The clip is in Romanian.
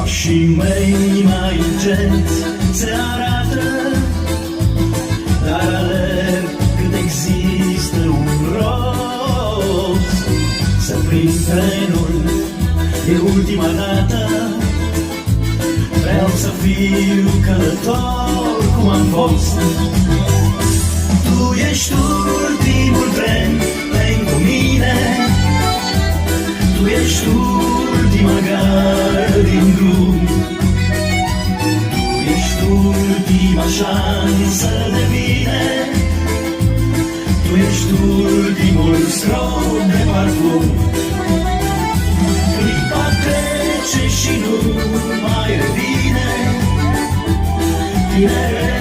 Ochii mei mai încet se arată, dar alerg cât există un rost. Să prind trenul, e ultima dată, vreau să fiu călător cum am fost. Tu ești ultimul tren pentru mine, tu ești ultima gară din drum, tu ești ultima șansă de bine, tu ești ultimul strop de parfum. Clipa trece și nu mai revine, tinere